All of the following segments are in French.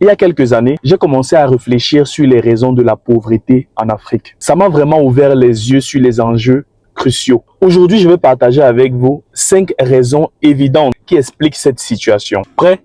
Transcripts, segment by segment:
Il y a quelques années, j'ai commencé à réfléchir sur les raisons de la pauvreté en Afrique. Ça m'a vraiment ouvert les yeux sur les enjeux cruciaux. Aujourd'hui, je vais partager avec vous 5 raisons évidentes qui expliquent cette situation. Prêt?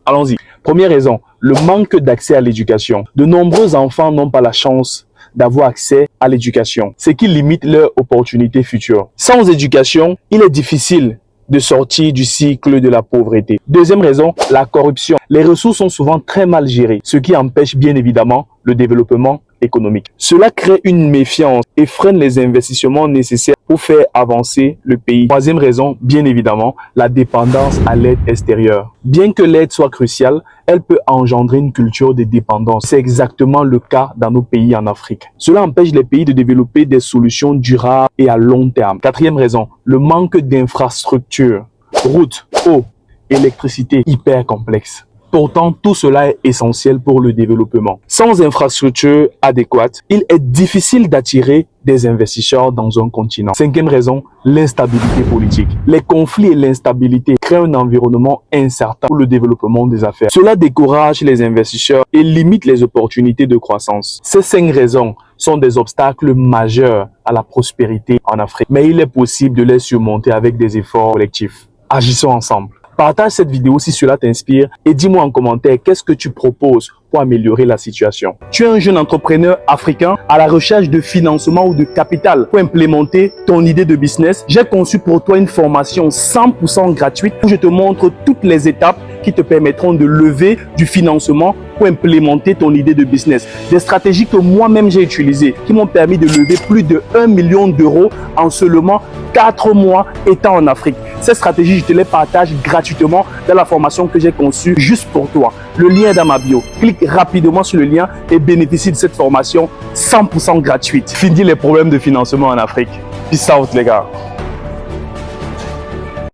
Allons-y. Première raison, le manque d'accès à l'éducation. De nombreux enfants n'ont pas la chance d'avoir accès à l'éducation, ce qui limite leurs opportunités futures. Sans éducation, il est difficile de sortir du cycle de la pauvreté. Deuxième raison, la corruption. Les ressources sont souvent très mal gérées, ce qui empêche bien évidemment le développement économique. Cela crée une méfiance et freine les investissements nécessaires pour faire avancer le pays. Troisième raison, bien évidemment, la dépendance à l'aide extérieure. Bien que l'aide soit cruciale, elle peut engendrer une culture de dépendance. C'est exactement le cas dans nos pays en Afrique. Cela empêche les pays de développer des solutions durables et à long terme. Quatrième raison, le manque d'infrastructures. Routes, eau, électricité hyper complexes. Pourtant, tout cela est essentiel pour le développement. Sans infrastructure adéquate, il est difficile d'attirer des investisseurs dans un continent. Cinquième raison, l'instabilité politique. Les conflits et l'instabilité créent un environnement incertain pour le développement des affaires. Cela décourage les investisseurs et limite les opportunités de croissance. Ces 5 raisons sont des obstacles majeurs à la prospérité en Afrique, mais il est possible de les surmonter avec des efforts collectifs. Agissons ensemble. Partage cette vidéo si cela t'inspire et dis-moi en commentaire qu'est-ce que tu proposes pour améliorer la situation. Tu es un jeune entrepreneur africain à la recherche de financement ou de capital pour implémenter ton idée de business. J'ai conçu pour toi une formation 100% gratuite où je te montre toutes les étapes qui te permettront de lever du financement pour implémenter ton idée de business. Des stratégies que moi-même j'ai utilisées qui m'ont permis de lever plus de 1 million d'euros en seulement 4 mois étant en Afrique. Ces stratégies, je te les partage gratuitement dans la formation que j'ai conçue juste pour toi. Le lien est dans ma bio. Clique rapidement sur le lien et bénéficie de cette formation 100% gratuite. Finis les problèmes de financement en Afrique. Peace out les gars.